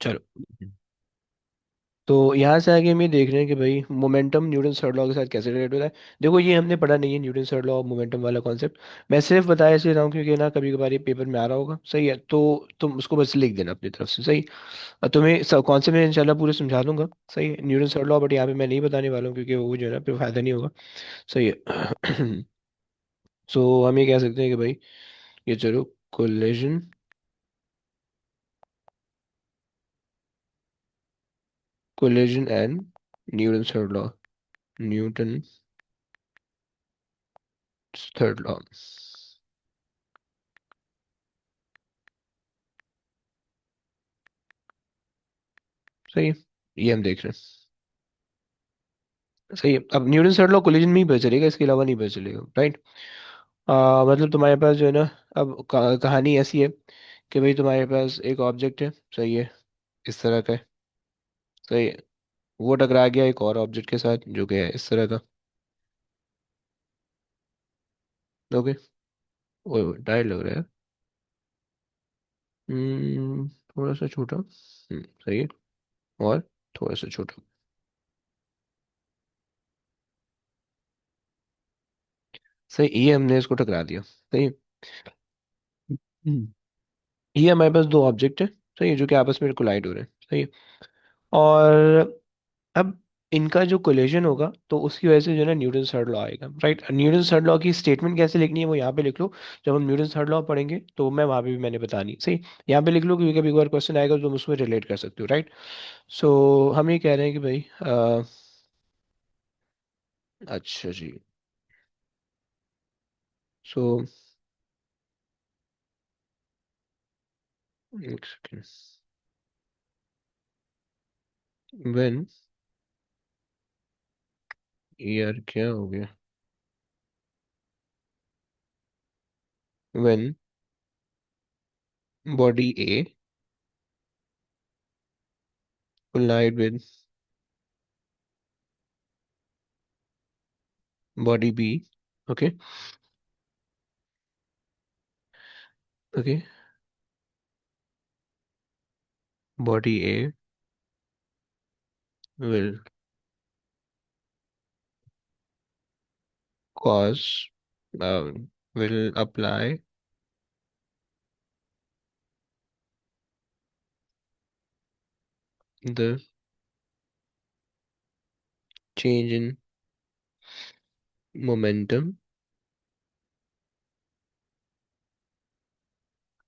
चलो। तो यहाँ से आगे हम ये देख रहे हैं कि भाई मोमेंटम न्यूटन थर्ड लॉ के साथ कैसे रिलेट होता है। देखो ये हमने पढ़ा नहीं है Newton third law of momentum वाला कॉन्सेप्ट। मैं सिर्फ बताया इसलिए रहा हूँ क्योंकि ना कभी कभार ये पेपर में आ रहा होगा, सही है, तो तुम उसको बस लिख देना अपनी तरफ से, सही। और तुम्हें सब कॉन्सेप्ट मैं इंशाल्लाह पूरे समझा दूंगा, सही है, न्यूटन थर्ड लॉ, बट यहाँ पे मैं नहीं बताने वाला हूँ क्योंकि वो जो है ना फिर फायदा नहीं होगा, सही है। सो हम ये कह सकते हैं कि भाई ये चलो collision collision and Newton third law, Newton third law, सही है, ये हम देख रहे हैं। सही है, अब न्यूटन थर्ड लॉ कोलिजन में ही पता चलेगा, इसके अलावा नहीं पता चलेगा, राइट। मतलब तुम्हारे पास जो है ना, अब कहानी ऐसी है कि भाई तुम्हारे पास एक ऑब्जेक्ट है, सही है, इस तरह का है, सही है, वो टकरा गया एक और ऑब्जेक्ट के साथ जो कि है इस तरह का। ओके। ओ टाइट लग रहा है। थोड़ा सा छोटा, सही है, और थोड़ा सा छोटा, सही, ये हमने इसको टकरा दिया, सही है। ये हमारे पास दो ऑब्जेक्ट है, सही है, जो कि आपस में कोलाइड हो रहे हैं, सही है। और अब इनका जो कोलिजन होगा तो उसकी वजह से जो है ना न्यूटन थर्ड लॉ आएगा, राइट। न्यूटन थर्ड लॉ की स्टेटमेंट कैसे लिखनी है वो यहाँ पे लिख लो। जब हम न्यूटन थर्ड लॉ पढ़ेंगे तो मैं वहाँ पे भी मैंने बतानी, सही। यहाँ पे लिख लो क्योंकि कभी एक बार क्वेश्चन आएगा तो तुम उसमें रिलेट कर सकते हो, राइट। सो हम ये कह रहे हैं कि भाई अच्छा जी। सो एक सेकेंड, व्हेन, यार क्या हो गया, when body A collide with body B, okay, okay, body A will cause, will apply the change in momentum,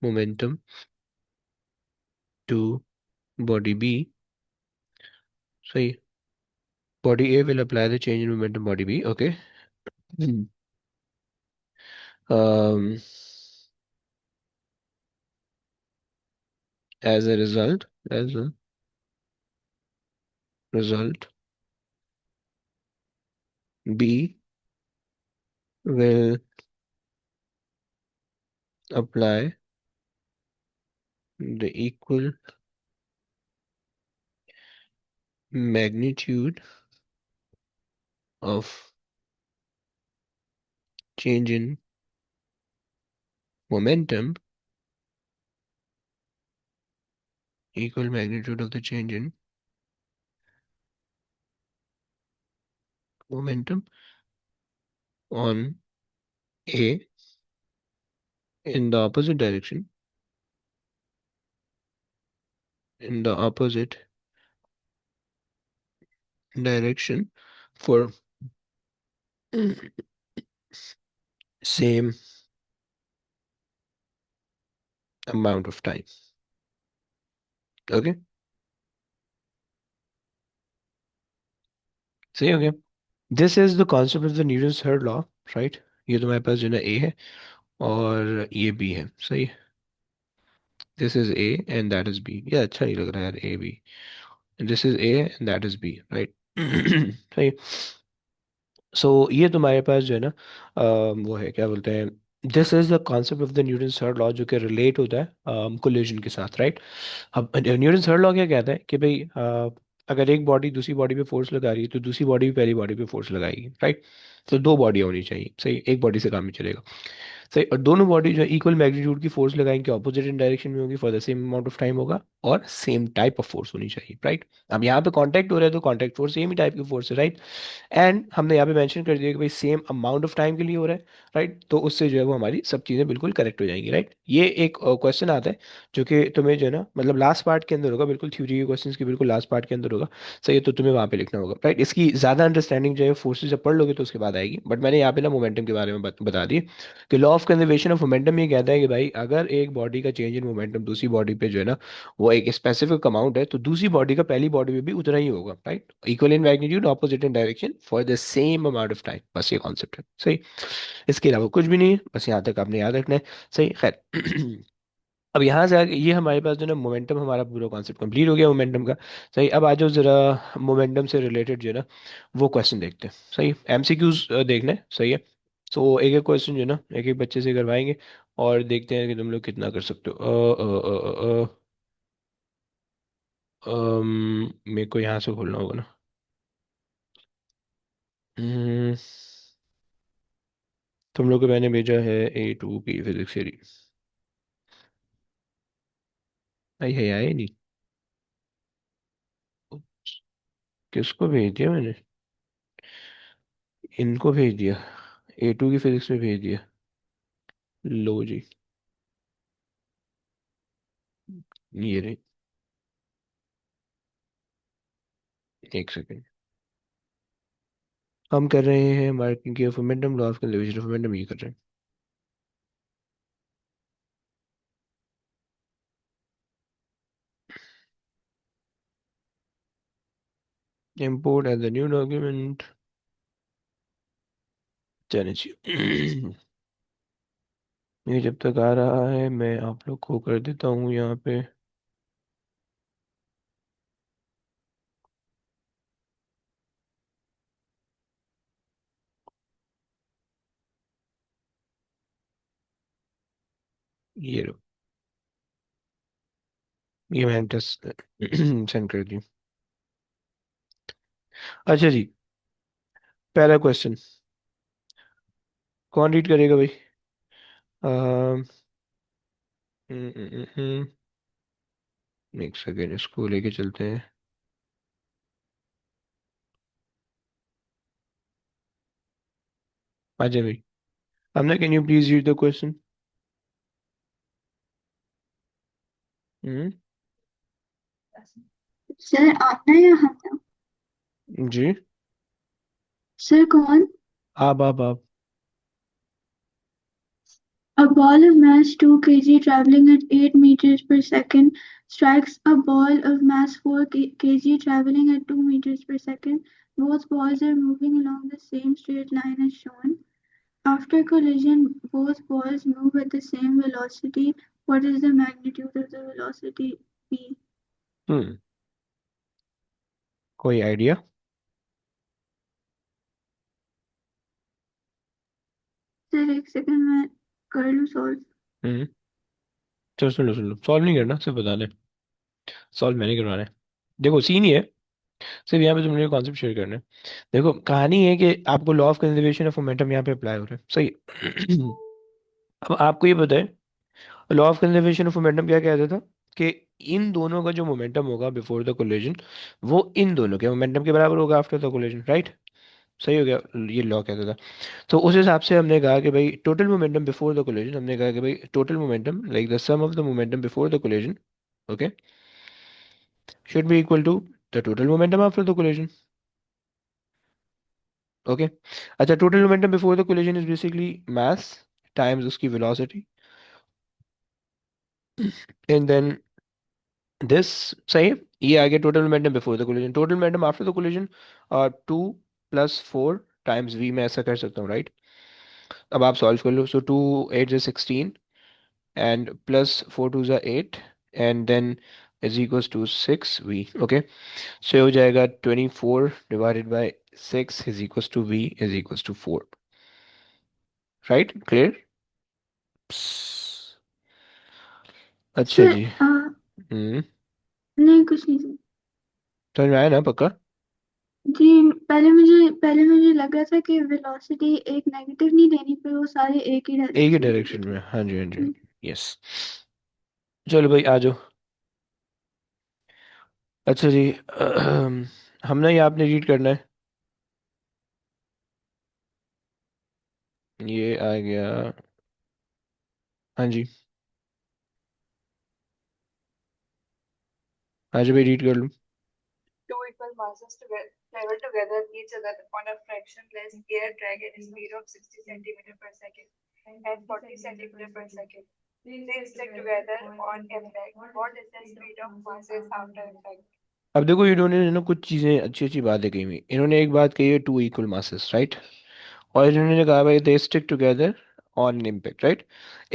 momentum to body B, सही, body A will apply the change in momentum body B, okay. Hmm. um as a result, as a result, B will apply the equal magnitude of change in momentum, equal magnitude of the change in momentum on A in the opposite direction, in the opposite direction for same amount of time, okay, सही हो गया। This is the concept of the Newton's third law, right. ये तुम्हारे पास जो है ना ए है और ये बी है, सही। This is A and that is B, ये अच्छा नहीं लग रहा है यार, A B, this is A and that is B, right. सही। सो ये तुम्हारे पास जो है ना वो है, क्या बोलते हैं, this is the concept of the Newton third law जो कि रिलेट होता है कोलिजन के साथ, राइट। अब न्यूटन थर्ड लॉ क्या कहता है कि भाई अगर एक बॉडी दूसरी बॉडी पे फोर्स लगा रही है तो दूसरी बॉडी भी पहली बॉडी पे फोर्स लगाएगी, राइट। तो दो बॉडी होनी चाहिए, सही, एक बॉडी से काम नहीं चलेगा। सही। और दोनों बॉडी जो है इक्वल मैग्नीट्यूड की फोर्स लगाएंगे, ऑपोजिट इन डायरेक्शन में होगी, for the same amount of time होगा, और सेम टाइप ऑफ फोर्स होनी चाहिए, राइट। अब यहाँ पे कांटेक्ट हो रहा है तो कांटेक्ट फोर्स सेम ही टाइप की फोर्स है, राइट। एंड हमने यहाँ पे मेंशन कर दिया कि भाई सेम अमाउंट ऑफ टाइम के लिए हो रहा है, राइट। तो उससे जो है वो हमारी सब चीज़ें बिल्कुल करेक्ट हो जाएंगी, राइट। ये एक क्वेश्चन आता है जो कि तुम्हें जो है ना, मतलब लास्ट पार्ट के अंदर होगा, बिल्कुल थ्योरी के क्वेश्चन के बिल्कुल लास्ट पार्ट के अंदर होगा। सही है, तो तुम्हें वहाँ पे लिखना होगा, राइट। इसकी ज़्यादा अंडरस्टैंडिंग जो है फोर्सेज जब पढ़ लोगे तो उसके बाद आएगी, बट मैंने यहाँ पे ना मोमेंटम के बारे में बता दी कि law of conservation of momentum ये कहता है कि भाई अगर एक बॉडी का चेंज इन मोमेंटम दूसरी बॉडी पे जो है ना वो एक स्पेसिफिक अमाउंट है, तो दूसरी बॉडी का पहली बॉडी में भी उतना ही होगा, right. Equal in magnitude, opposite in direction, for the same amount of time, बस ये कॉन्सेप्ट है, सही। इसके अलावा कुछ भी नहीं है, बस यहाँ तक आपने याद रखना है, सही, खैर। अब यहाँ से आगे ये हमारे पास जो है ना मोमेंटम, हमारा पूरा कॉन्सेप्ट कंप्लीट हो गया मोमेंटम का। सही, अब आ जाओ जरा मोमेंटम से रिलेटेड जो है ना वो क्वेश्चन देखते हैं, सही। एमसीक्यूज देखना है, सही है। तो एक एक क्वेश्चन जो है ना एक एक बच्चे से करवाएंगे, और देखते हैं कि तुम लोग कितना कर सकते हो। मेरे को यहाँ से खोलना होगा ना। हम्म, तुम लोग को मैंने भेजा है A2 की फिजिक्स सीरीज। आई है, आए नहीं। किसको भेज दिया मैंने? इनको भेज दिया, A2 की फिजिक्स में भेज दिया। लो जी, ये रही। एक सेकंड। हम कर रहे हैं मार्किंग की momentum, law of conservation of momentum, ये कर रहे हैं। Import as the new document, चलिए जी। ये जब तक आ रहा है मैं आप लोग को कर देता हूँ यहाँ पे। ये लो, ये मैंने टेस्ट सेंड कर दी। अच्छा जी, पहला क्वेश्चन कौन रीड करेगा भाई? अम, एक सेकेंड, इसको लेके चलते हैं। अच्छा भाई, हमने, can you please read the question? Hmm. Sir आपने या हमने? जी। सर कौन? आप। A ball of mass 2 kg traveling at 8 meters per second strikes a ball of mass 4 kg traveling at 2 meters per second. Both balls are moving along the same straight line as shown. After collision, both balls move at the same velocity. What is the magnitude of the velocity v? हम्म, कोई idea? Sir एक second में कर लूँ solve. हम्म, चलो सुन लो, solve नहीं करना, सिर्फ बताना है। सॉल्व मैंने करवाना है। देखो सीन ही है, सिर्फ यहाँ पे तुमने कॉन्सेप्ट शेयर करना है। देखो कहानी है कि आपको law of conservation of momentum यहाँ पे अप्लाई हो रहा है, सही। अब आपको ये पता है law of conservation of momentum क्या कहता था कि इन दोनों का जो मोमेंटम होगा बिफोर द कोलिजन, वो इन दोनों के मोमेंटम के बराबर होगा आफ्टर द कोलिजन, राइट। सही हो गया, ये लॉ कहता था। तो उस हिसाब से हमने कहा कि भाई total momentum before the collision, हमने कहा कि भाई total momentum like the sum of the momentum before the collision, okay, should be equal to the total momentum after the collision, okay. अच्छा, total momentum before the collision is basically mass times उसकी velocity, and then this, सही है। ये आ गया total momentum before the collision. Total momentum after the collision 2 + 4 times we, मैं ऐसा कर सकता हूँ, राइट। अब आप सॉल्व कर लो। सो 2 8 16, and plus 4 2s are 8, and then is equals to 6v, okay। So ये हो जाएगा 24 divided by 6 is equals to v is equals to 4, right, clear? अच्छा सर जी। हम्म, नहीं कुछ नहीं सर। समझ में आया ना पक्का? जी, पहले मुझे लगा था कि वेलोसिटी एक नेगेटिव नहीं लेनी, पर वो सारे एक ही एक ही डायरेक्शन में डायरेक्शन में, हाँ जी हाँ जी। यस। चलो भाई आ जाओ। अच्छा जी। हम ना ये आपने रीड करना है। ये आ गया। हाँ जी। हाँ जी भाई रीड कर लूँ। Two equal masses to travel together each other on a frictionless air drag at a speed of 60 centimeter per second and 40 centimeter per second. They stick together on impact. What is the speed of masses after impact? अब देखो इन्होंने ना कुछ चीज़ें अच्छी अच्छी बातें कही हुई। इन्होंने एक बात कही है, टू इक्वल मासेस, राइट। और इन्होंने कहा भाई they stick together on an impact, right.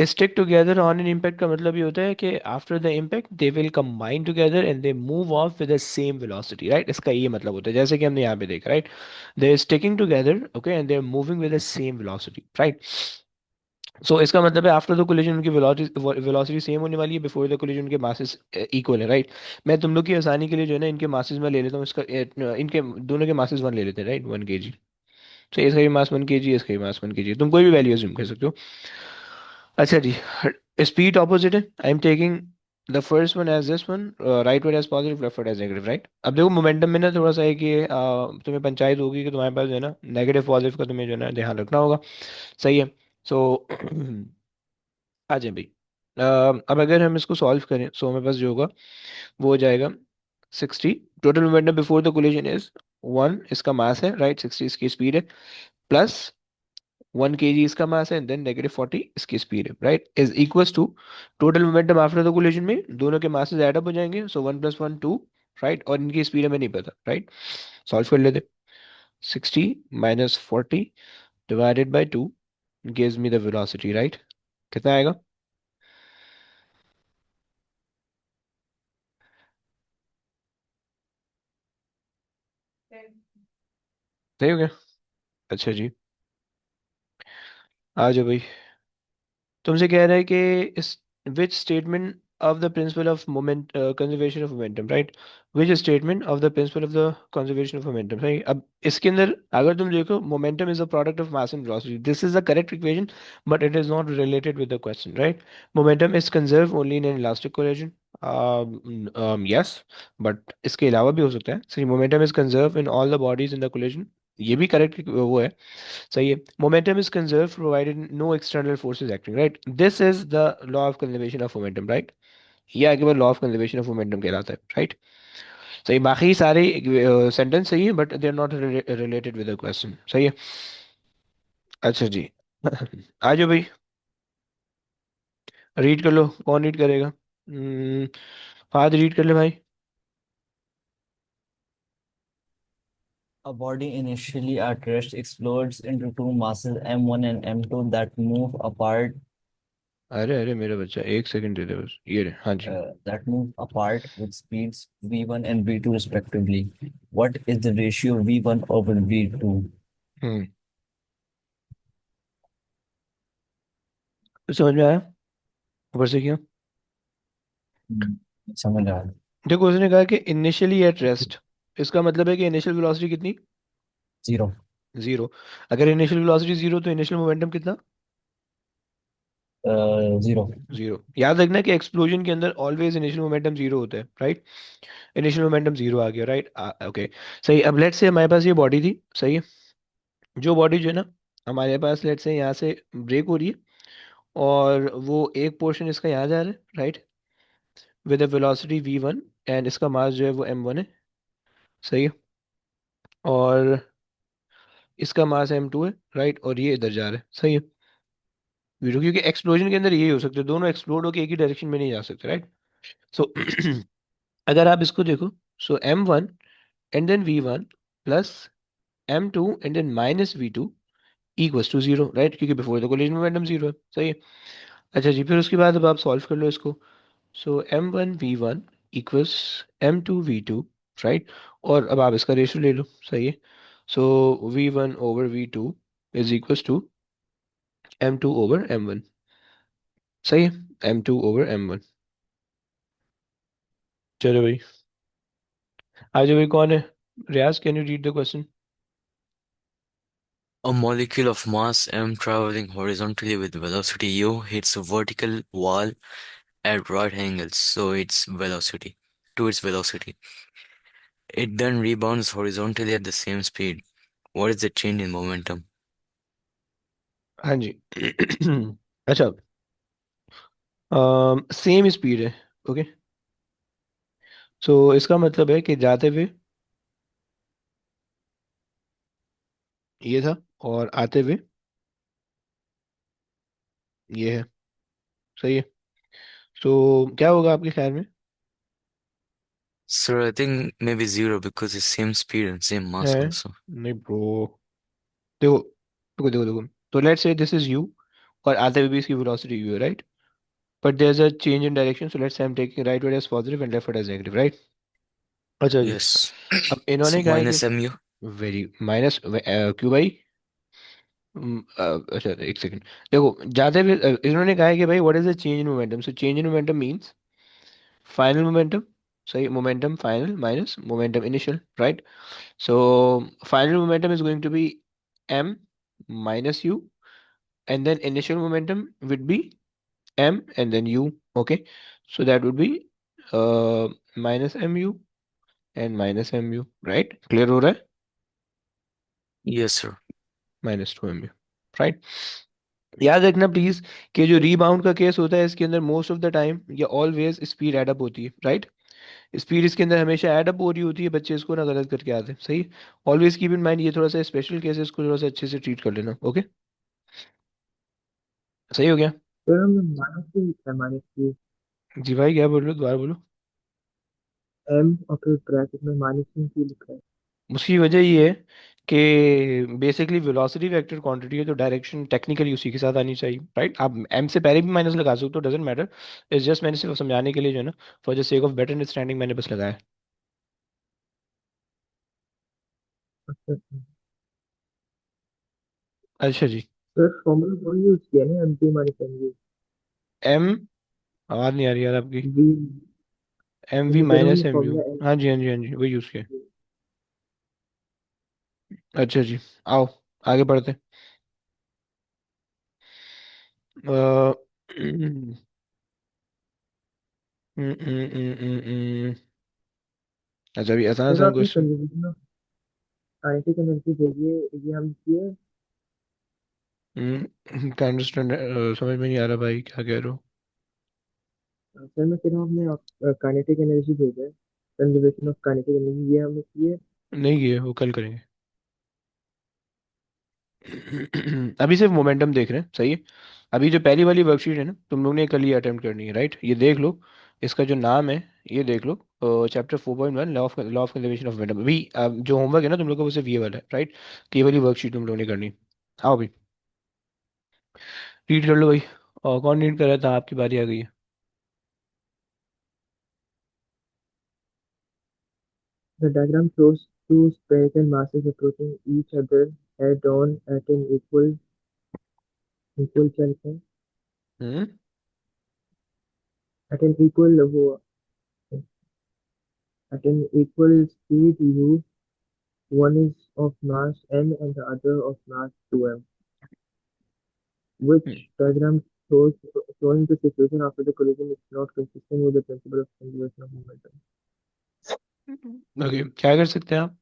Stick together on an impact का मतलब ये होता है कि after the impact they will combine together and they move of with the same velocity, right. इसका ये मतलब होता है जैसे कि हमने यहाँ पे देखा, right. They are sticking together, okay, and they are moving with the same velocity, right. So इसका मतलब है आफ्टर द कोलिजन उनकी वेलोसिटी सेम होने वाली है, बिफोर द कोलिजन उनके मासेस इक्वल है, राइट। मैं तुम लोग की आसानी के लिए जो है ना इनके मासेस में ले लेता हूँ, इसका इनके दोनों के मासेस वन ले लेते हैं, राइट, 1 kg। तो इसका भी मास 1 kg, इसका भी मास 1 kg, तुम कोई भी वैल्यू अज्यूम कर सकते हो। अच्छा जी। स्पीड ऑपोजिट है। I am taking the first one as this one, rightward as positive, leftward as negative, right. अब देखो मोमेंटम में ना थोड़ा सा है कि तुम्हें पंचायत होगी कि तुम्हारे पास जो है ना नेगेटिव पॉजिटिव का तुम्हें जो है ना ध्यान रखना होगा। सही है। सो आ जाए भाई। अब अगर हम इसको सॉल्व करें सो हमारे पास जो होगा वो हो जाएगा 60। Total momentum before the collision is 1, इसका मास है, राइट। 60 इसकी स्पीड है, प्लस 1 kg इसका मास है, देन -40 इसकी स्पीड है, right, is equals to total momentum after the collision में दोनों के मासेस ऐड अप हो जाएंगे, सो 1 + 1 2, राइट। और इनकी स्पीड हमें नहीं पता, राइट। सॉल्व कर लेते। 60 - 40 divided by 2 gives me the velocity, right. कितना आएगा? सही हो गया। अच्छा जी। आ जाओ भाई। तुमसे कह रहा है कि इस which statement of the principle of moment conservation of momentum, right. Which statement of the principle of the conservation of momentum, सही। अब इसके अंदर अगर तुम देखो momentum is a product of mass and velocity, this is the correct equation, but it is not related with the question, right. Momentum is conserve only in an elastic collision, yes, but इसके अलावा भी हो सकता है, सही। Momentum is conserve in all the bodies in the collision, ये भी correct वो है, सही है। Momentum is conserve provided no external forces acting, right. This is the law of conservation of momentum, right. ये आगे बार law of conservation of momentum कहलाता है, राइट। सही। बाकी सारे सेंटेंस सही है but they are not related with the question, सही है। अच्छा जी। आ जाओ भाई। रीड कर लो। कौन रीड करेगा? फाद रीड कर ले भाई। A body initially at rest explodes into two masses m1 and m2 that move apart अरे अरे मेरा बच्चा, एक सेकंड दे दे बस, ये रहे, हाँ जी। with speeds v1 and v2 respectively. What is the ratio v1 over v2? हम्म। तो समझ में आया ऊपर से क्यों? समझ आ रहा है। देखो उसने कहा कि इनिशियली एट रेस्ट, इसका मतलब है कि इनिशियल वेलोसिटी कितनी? जीरो। जीरो। अगर इनिशियल वेलोसिटी जीरो तो इनिशियल मोमेंटम कितना? जीरो। जीरो। याद रखना कि एक्सप्लोजन के अंदर ऑलवेज इनिशियल मोमेंटम जीरो होता है, राइट। इनिशियल मोमेंटम जीरो आ गया, राइट। ओके। सही। अब लेट्स से हमारे पास ये बॉडी थी, सही है। जो बॉडी जो है ना हमारे पास लेट्स से यहाँ से ब्रेक हो रही है, और वो एक पोर्शन इसका यहाँ जा रहा है, right, with velocity v1, and इसका मास जो है वो m1 है, सही है। और इसका मास m2 है, राइट, और ये इधर जा रहा है, सही है। v2, क्योंकि एक्सप्लोजन के अंदर यही हो सकता है, दोनों एक्सप्लोड होकर एक ही डायरेक्शन में नहीं जा सकते, राइट। सो अगर आप इसको देखो, so m1 and then v1 plus m2 and then -v2 equals to zero, right, क्योंकि before the collision momentum zero है, सही है। अच्छा जी, फिर उसके बाद अब आप सॉल्व कर लो इसको। सो m1 v1 equals m2 v2, right. और अब आप इसका रेशियो ले लो, सही है। सो v1/v2 is equals to m2/m1, सही है। m2/m1। चलो भाई। आ जाओ भाई, कौन है? Riaz, can you read the question? A molecule of mass m traveling horizontally with velocity u hits a vertical wall at right angles, so its velocity. It then rebounds horizontally at the same speed. What is the change in momentum? हाँ जी। अच्छा, same speed है। Okay, सो इसका मतलब है कि जाते हुए ये था, और आते हुए ये है। सही है। सो क्या होगा आपके ख्याल में? So I think maybe zero because it's same speed and same है, mass also. नहीं ब्रो, देखो देखो देखो देखो, तो let's say this is you, और आते हुए भी इसकी वेलोसिटी यू है, right? But there is a change in direction, so let's say I am taking rightward as positive and leftward as negative, right? अच्छा जी। Yes. अब So इन्होंने क्या है कि minus mu. Very minus Q by, अच्छा एक second, देखो जाते हुए इन्होंने कहा है कि भाई what is the change in momentum, so change in momentum means final momentum. सही, momentum final minus momentum initial, right? So final momentum is going to be m minus u, and then initial momentum would be m and then u. Okay, so that would be minus mu and minus mu, right? Clear हो रहा है? Yes, sir. Minus 2 mu, right? याद रखना please कि जो rebound का case होता है इसके अंदर मोस्ट ऑफ द टाइम या ऑलवेज स्पीड एड अप होती है, राइट? स्पीड इसके अंदर हमेशा ऐड अप हो रही होती है, बच्चे इसको ना गलत करके आते हैं। सही, ऑलवेज कीप इन माइंड, ये थोड़ा सा स्पेशल केस है, इसको थोड़ा सा अच्छे से ट्रीट कर लेना। ओके, सही हो गया? सर हमने माइनस क्यों लिखा है, माइनस क्यू? जी भाई, क्या बोल रहे हो, दोबारा बोलो। एम और फिर ब्रैकेट में माइनस क्यों लिखा है? उसकी वजह ये है कि बेसिकली वेलोसिटी वेक्टर क्वांटिटी है, तो डायरेक्शन टेक्निकली उसी के साथ आनी चाहिए, राइट? आप एम से पहले भी माइनस लगा सकते हो, डजेंट मैटर। इट्स जस्ट मैंने सिर्फ समझाने के लिए जो है ना, for the sake of better understanding मैंने बस लगाया। अच्छा अच्छा। अच्छा जी। सर फॉर्मूला वही यूज किया ना, M P minus M U. M, आवाज नहीं आ रही यार आपकी। वी, एम वी मैं कह रहा हूँ माइनस ये एम यू, फॉर्मूला एम। हाँ जी हाँ जी हाँ जी, वही यूज किया। अच्छा जी, आओ आगे बढ़ते हैं। अ, अच्छा, अभी आसान सर आसान आपने question. Conservation of kinetic energy भेजी है, ये हम किए। का अंडरस्टैंड, समझ में नहीं आ रहा भाई, क्या कह रहे हो? सर मैं कह रहा हूँ आपने काइनेटिक एनर्जी भेजा है, कंजर्वेशन ऑफ काइनेटिक एनर्जी, ये हमने किए। नहीं किए, वो कल करेंगे। अभी सिर्फ मोमेंटम देख रहे हैं, सही है। अभी जो पहली वाली वर्कशीट है ना, तुम लोग ने कल ही अटेम्प्ट करनी है, राइट? ये देख लो, इसका जो नाम है ये देख लो, chapter 4.1, law of conservation of momentum. अभी जो होमवर्क है ना तुम लोग का, वो सिर्फ ये वाला है, राइट? कि ये वाली वर्कशीट तुम लोग ने करनी है। आओ अभी रीड कर लो भाई। और कौन रीड कर रहा था? आपकी बारी आ गई है। The diagram shows two spherical masses approaching each other head-on at an equal चल पे, हम्म। at an equal वो at an equal speed u. One is of mass m and the other of mass 2m. Which diagram shows showing the situation after the collision is not consistent with the principle of conservation of momentum. Okay, क्या कर सकते हैं आप?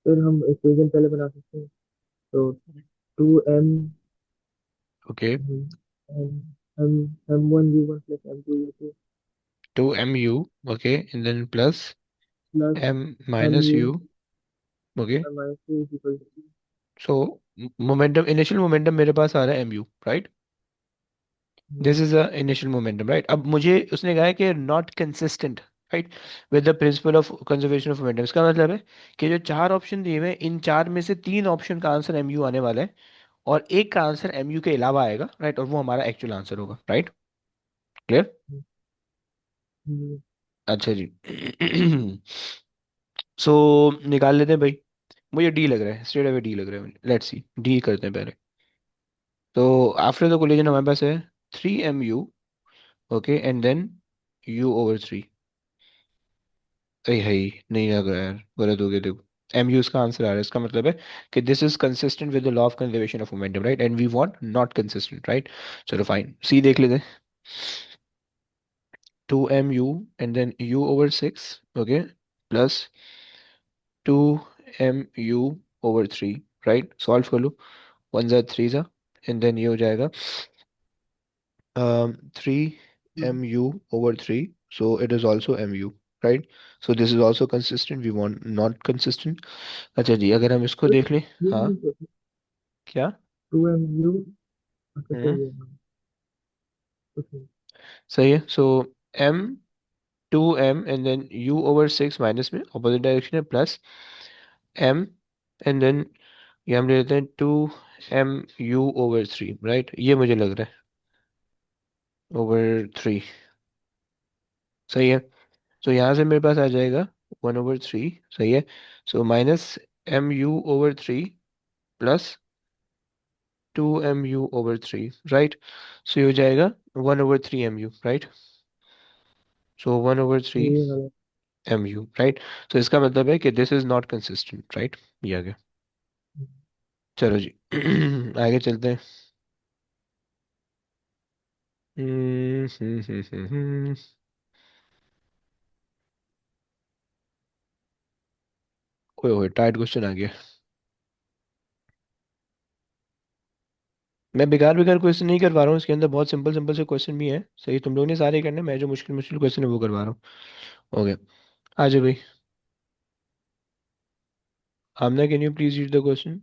फिर हम equation पहले बना सकते हैं, तो 2m okay, m1 u1 plus m2 u2 two M U, okay, and then plus plus M minus mu u. Okay, minus 2 is equal to 2. So momentum, initial momentum मेरे पास आ रहा है M U, right? This is a initial momentum, right? अब मुझे उसने कहा है कि not consistent, right, with the principle of conservation of momentum. इसका मतलब है कि जो चार ऑप्शन दिए हुए हैं, इन चार में से तीन ऑप्शन का आंसर एम यू आने वाला है, और एक का आंसर एम यू के अलावा आएगा, राइट? और वो हमारा एक्चुअल आंसर होगा, राइट? क्लियर? अच्छा जी। सो निकाल लेते हैं भाई। मुझे डी लग रहा है, स्ट्रेट अवे डी लग रहा है। लेट्स सी, डी करते हैं पहले। तो आफ्टर द कोलिजन हमारे पास है 3 mu, okay, and then u/3। अरे है ही नहीं लग रहा यार, गलत हो गया देखो। एम यू इसका आंसर आ रहा है, इसका मतलब है कि this is consistent with the law of conservation of momentum, right, and we want not consistent, right. चलो फाइन, सी देख लेते हैं। 2mu and then u over 6, okay, plus 2mu over 3, right, solve कर लो, 1 जा 3 जा, and then ये हो जाएगा 3mu over 3, so it is also mu, right, so this is also consistent, we want not consistent। अच्छा जी, अगर हम इसको देख लें। हाँ, क्या? 2mu। अच्छा हम्म, सही है, हाँ। कुछ नहीं। सही है। So m 2m and then u over 6 minus में ऑपोजिट डायरेक्शन है, प्लस m एंड देन ये हम ले लेते हैं 2mu ओवर 3, राइट, ये मुझे लग रहा है ओवर 3। सही है। तो यहाँ से मेरे पास आ जाएगा 1/3, सही है। So minus mu/3 plus 2mu/3, right. So ये हो जाएगा 1/3 mu, राइट। सो 1/3 ये गलत। mu, right. सो इसका मतलब है कि this is not consistent, right, ये आ गया। चलो जी आगे चलते हैं। हम्म हम्म हम्म हम्म, हम्म। ओए ओए, टाइट क्वेश्चन आ गया। मैं बेकार बेकार क्वेश्चन नहीं करवा रहा हूँ, इसके अंदर बहुत सिंपल सिंपल से क्वेश्चन भी है, सही, तुम लोग ने सारे करने, मैं जो मुश्किल मुश्किल क्वेश्चन है वो करवा रहा हूँ। हो गया। आ जाओ भाई। Amna, can you please read the question?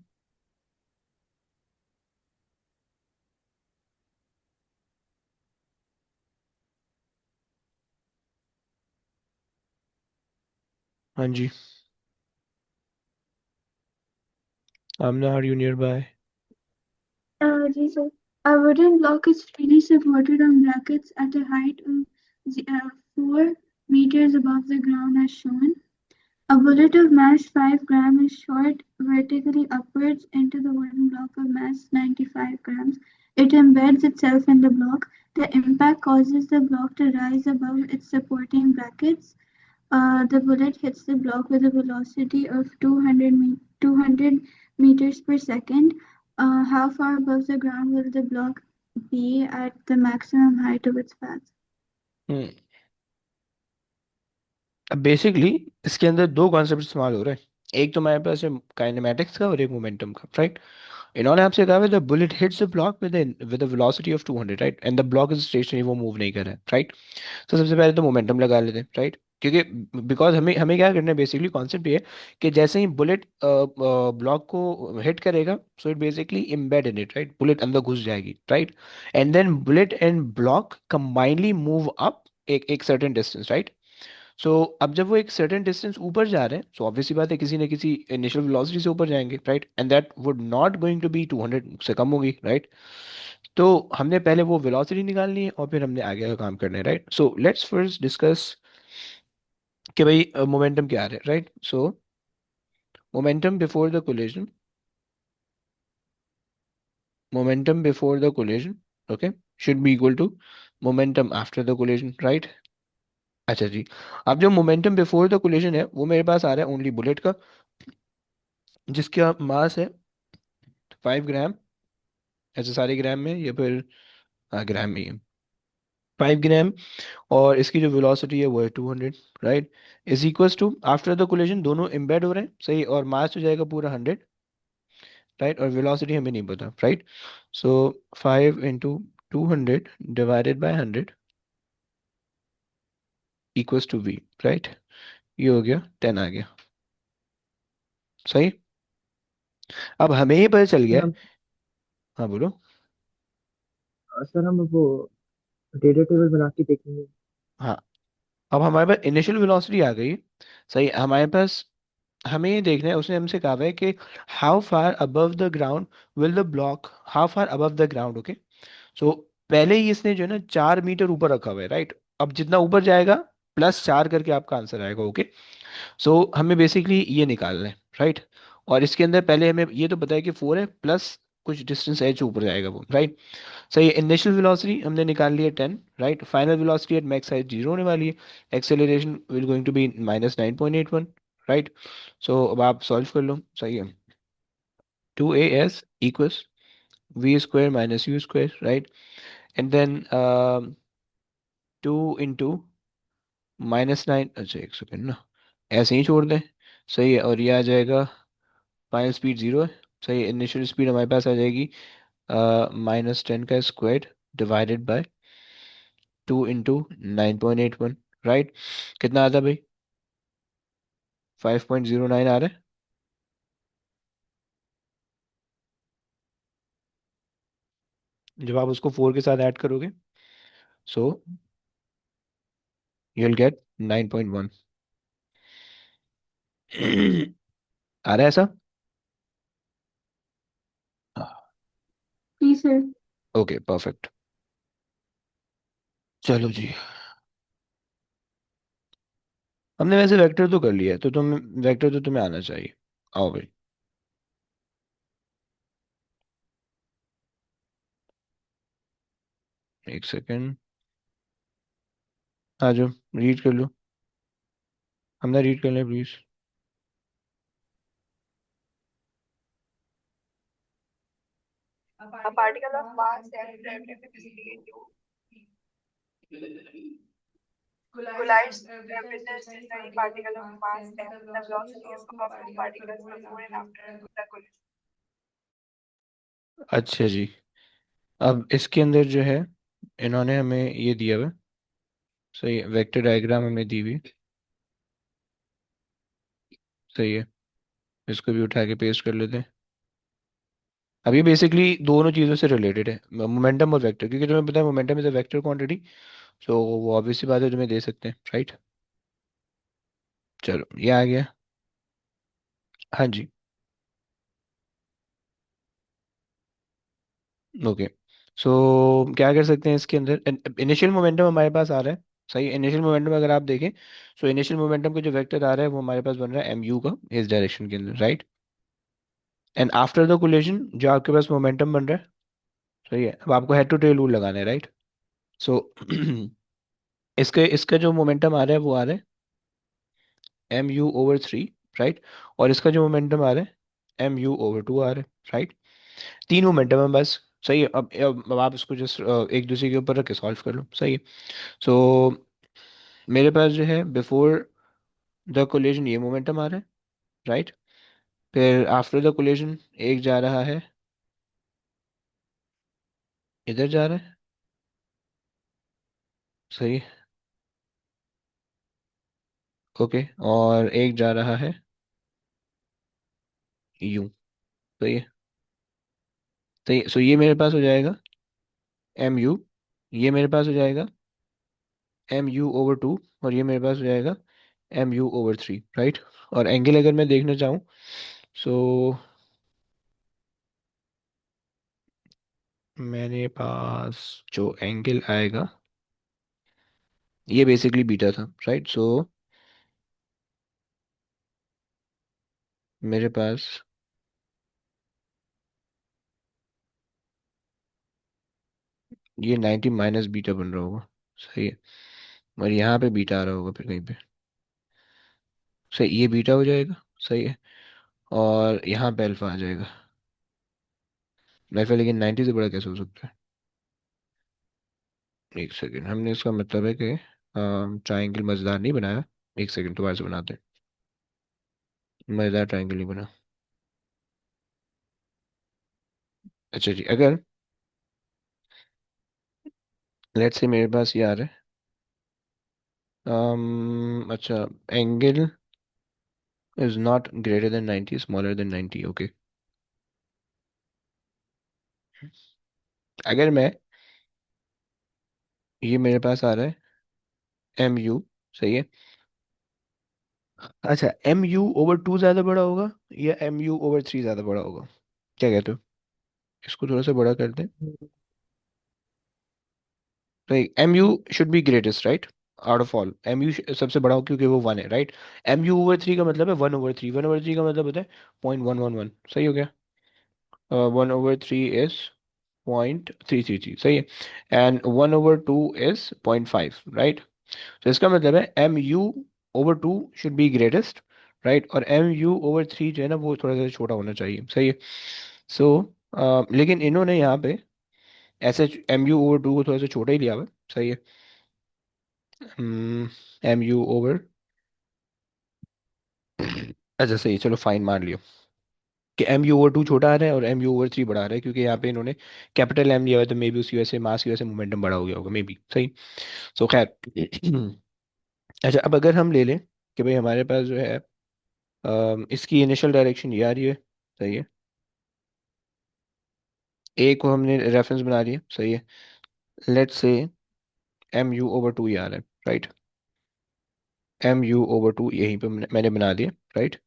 हाँ जी। Amna, are you nearby? जी sir, a wooden block is freely supported on brackets at a height of 4 meters above the ground as shown. A bullet of mass 5 gram is shot vertically upwards into the wooden block of mass 95 grams. It embeds itself in the block. The impact causes the block to rise above its supporting brackets. The bullet hits the block with a velocity of 200 meters per second. How far above the ground will the block be at the maximum height of its path? हम्म। अब basically इसके अंदर दो concept इस्तेमाल हो रहे हैं, एक तो हमारे पास है काइनेमैटिक्स का और एक मोमेंटम का, राइट। इन्होंने आपसे कहा the bullet hits the block with velocity of 200, right, and the block is stationary, वो मूव नहीं कर रहा है, राइट। तो सबसे पहले तो मोमेंटम लगा लेते हैं, राइट, क्योंकि बिकॉज हमें हमें क्या करना है, बेसिकली कॉन्सेप्ट ये है कि जैसे ही बुलेट ब्लॉक को हिट करेगा, so it basically embed in it, right, bullet अंदर घुस जाएगी, right, and then bullet and block combinely move up एक एक सर्टेन डिस्टेंस, राइट। सो अब जब वो एक सर्टेन डिस्टेंस ऊपर जा रहे हैं, सो ऑब्वियस सी बात है किसी न किसी इनिशियल वेलोसिटी से ऊपर जाएंगे, right, and that would not going to be 200 से कम होगी, राइट। तो हमने पहले वो वेलोसिटी निकालनी है और फिर हमने आगे का काम करना है, right. So let's first discuss कि भाई मोमेंटम क्या है, right. So momentum before the collision, momentum before the collision, okay, should be equal to momentum after the collision, right. अच्छा जी, अब जो मोमेंटम बिफोर द कोलिजन है वो मेरे पास आ रहा है ओनली बुलेट का, जिसका मास है 5 ग्राम, ऐसे सारे ग्राम में या फिर, हाँ ग्राम में ही है, 5 ग्राम, और इसकी जो वेलोसिटी है वो है 200, right, is equals to after the collision दोनों एम्बेड हो रहे हैं, सही, और मास हो जाएगा पूरा 100, राइट, और वेलोसिटी हमें नहीं पता, right. So 5 × 200 divided by 100 equals to v, right. ये हो गया 10 आ गया, सही। अब हमें ये पता चल गया सर है। हम हाँ बोलो। सर हम वो डेटा टेबल बना के देखेंगे। हाँ, अब हमारे पास इनिशियल वेलोसिटी आ गई, सही, हमारे पास हमें ये देखना है, उसने हमसे कहा हुआ है कि how far above the ground will the block, how far above the ground, okay. So पहले ही इसने जो है ना 4 मीटर ऊपर रखा हुआ है, राइट। अब जितना ऊपर जाएगा +4 करके आपका आंसर आएगा, ओके। सो हमें बेसिकली ये निकालना है, राइट। और इसके अंदर पहले हमें ये तो पता है कि 4 है, प्लस कुछ डिस्टेंस h ऊपर जाएगा वो, राइट। सही है। इनिशियल वेलोसिटी हमने निकाल लिया 10, right. Final velocity at max height 0 होने वाली है। Acceleration will going to be -9.81, right. So अब आप सॉल्व कर लो, सही है। 2as equals v square minus u square, right? And then 2 into -9, अच्छा एक सेकेंड ना, ऐसे ही छोड़ दें। सही है। और ये आ जाएगा, फाइनल स्पीड 0 है। सही है। इनिशियल स्पीड हमारे पास आ जाएगी -10 का square divided by 2 into 9.81, right. कितना आता है भाई? 5.09 आ रहा है। जब आप उसको 4 के साथ ऐड करोगे, सो यू विल गेट 9.1। आ रहा है ऐसा? जी सर। Okay, perfect. चलो जी, हमने वैसे वेक्टर तो कर लिया है, तो तुम वेक्टर तो तुम्हें आना चाहिए। आओ भाई। एक सेकेंड, आ जाओ, रीड कर लो। हमने रीड कर लिया, please. A particle of mass m traveling with speed u collides with a stationary particle of mass m. The velocities of two particles before and after the collision. अच्छा जी, अब इसके अंदर जो है, इन्होंने हमें ये दिया हुआ है। सही है, वेक्टर डायग्राम हमें दी हुई। सही है। इसको भी उठा के पेस्ट कर लेते हैं। अब ये बेसिकली दोनों चीज़ों से रिलेटेड है, मोमेंटम और वेक्टर, क्योंकि तुम्हें पता है momentum is a vector quantity. So वो ऑब्वियस सी बात है, तुम्हें दे सकते हैं, राइट। चलो ये आ गया। हाँ जी। ओके। सो क्या कर सकते हैं इसके अंदर? इनिशियल मोमेंटम हमारे पास आ रहा है। सही। इनिशियल मोमेंटम अगर आप देखें, सो इनिशियल मोमेंटम का जो वेक्टर आ रहा है वो हमारे पास बन रहा है एम यू का, इस डायरेक्शन के अंदर, right. And after the collision जो आपके पास मोमेंटम बन रहा है, सही है, अब आपको हेड टू टेल रूल लगाना है, राइट। सो इसके इसका जो मोमेंटम आ रहा है वो आ रहा है mu/3, राइट। और इसका जो मोमेंटम आ रहा है mu/2 आ रहा है, राइट। तीन मोमेंटम है बस। सही है। अब आप इसको जस्ट एक दूसरे के ऊपर रख के सॉल्व कर लो, सही है। सो मेरे पास जो है बिफोर द कोलिजन ये मोमेंटम आ रहा है, राइट। फिर आफ्टर द कोलिजन एक जा रहा है, इधर जा रहा है। सही है। ओके। और एक जा रहा है यूं। सही है। सही है। सो ये मेरे पास हो जाएगा mu, ये मेरे पास हो जाएगा mu/2, और ये मेरे पास हो जाएगा mu/3, राइट। और एंगल अगर मैं देखना चाहूँ, सो मेरे पास जो एंगल आएगा ये बेसिकली बीटा था, राइट। सो मेरे पास ये 90 माइनस बीटा बन रहा होगा। सही है। और यहाँ पे बीटा आ रहा होगा फिर कहीं पे। सही, ये बीटा हो जाएगा। सही है। और यहाँ पे अल्फा आ जाएगा। अल्फा लेकिन 90 से बड़ा कैसे हो सकता है? एक सेकेंड, हमने इसका मतलब है कि ट्राइंगल मजेदार नहीं बनाया। एक सेकेंड, दोबारा से बनाते हैं। मजेदार ट्राइंगल नहीं बना। अच्छा जी, अगर लेट्स से मेरे पास ये आ रहा है, अच्छा, angle is not greater than 90, smaller than 90, okay. अगर मैं, ये मेरे पास आ रहा है एम यू, सही है। अच्छा, mu/2 ज्यादा बड़ा होगा या mu/3 ज्यादा बड़ा होगा? क्या कहते हो? इसको थोड़ा सा बड़ा कर दें। Right, mu should be greatest, right. Out of all mu सबसे बड़ा हो, क्योंकि वो 1 है, राइट। mu/3 का मतलब है 1/3, 1/3 का मतलब होता है 0.111, सही हो गया। 1/3 इज 0.333, सही है। And 1/2 is 0.5, right. तो इसका मतलब है mu/2 should be greatest, right, और mu/3 जो है ना वो थोड़ा सा छोटा होना चाहिए, सही है। सो लेकिन इन्होंने यहाँ पे ऐसे mu/2 को थोड़ा सा छोटा ही लिया हुआ है, सही है। mu ओवर, अच्छा सही है, चलो फाइन मान लियो कि mu/2 छोटा आ रहा है और mu/3 बड़ा आ रहा है, क्योंकि यहाँ पे इन्होंने कैपिटल एम लिया हुआ है, तो मे बी उसकी वजह से मास की वजह से मोमेंटम बड़ा हो गया होगा, मे बी, सही। सो खैर अच्छा, अब अगर हम ले लें कि भाई हमारे पास जो है इसकी इनिशियल डायरेक्शन ये आ रही है, सही है। ए को हमने रेफरेंस बना लिया, सही है। लेट्स से mu/2 ये आ रहा है, राइट। mu/2 यहीं पे मैंने बना दिया, राइट।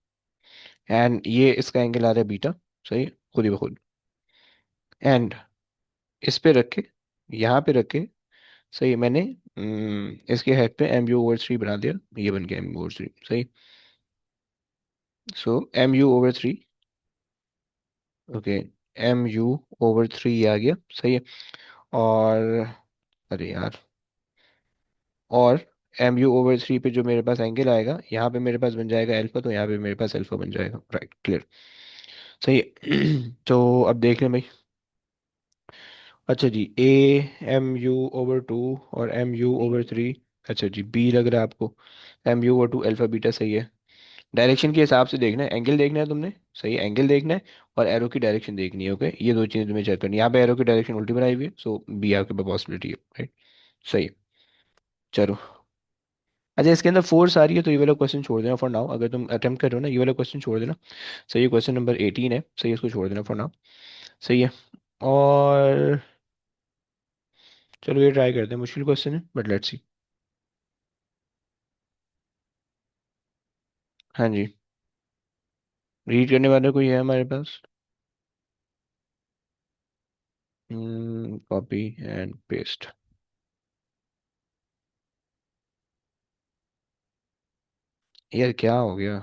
एंड ये इसका एंगल आ रहा है बीटा, सही है, खुद ही बखुद। एंड इस पे रख के, यहाँ पे रख के, सही है, मैंने इसके हेड पे mu/3 बना दिया, ये बन गया mu/3, सही। सो mu/3, ओके, mu/3 आ गया, सही है। और अरे यार, और mu/3 पे जो मेरे पास एंगल आएगा, यहाँ पे मेरे पास बन जाएगा अल्फा, तो यहाँ पे मेरे पास अल्फा बन जाएगा, राइट, क्लियर, सही है। तो अब देख लें भाई। अच्छा जी, mu/2 और mu/3, अच्छा जी, बी लग रहा है आपको। mu/2 अल्फा बीटा, सही है। डायरेक्शन के हिसाब से देखना है, एंगल देखना है तुमने, सही है, एंगल देखना है और एरो की डायरेक्शन देखनी है, ओके, ये दो चीज़ें तुम्हें चेक करनी है। यहाँ पे एरो की डायरेक्शन उल्टी बनाई हुई है, सो बी आपके पास पॉसिबिलिटी है, राइट, सही है। चलो, अच्छा, इसके अंदर फोर्स आ रही है तो ये वाला क्वेश्चन छोड़ देना फॉर नाउ, अगर तुम अटेम्प्ट कर रहे हो ना, ये वाला क्वेश्चन छोड़ देना, सही है। क्वेश्चन नंबर 18 है, सही है, इसको छोड़ देना फॉर नाउ, सही है। और चलो ये ट्राई करते हैं, मुश्किल क्वेश्चन है बट लेट्स सी। हाँ जी, रीड करने वाला कोई है हमारे पास? Copy and paste. यार क्या हो गया,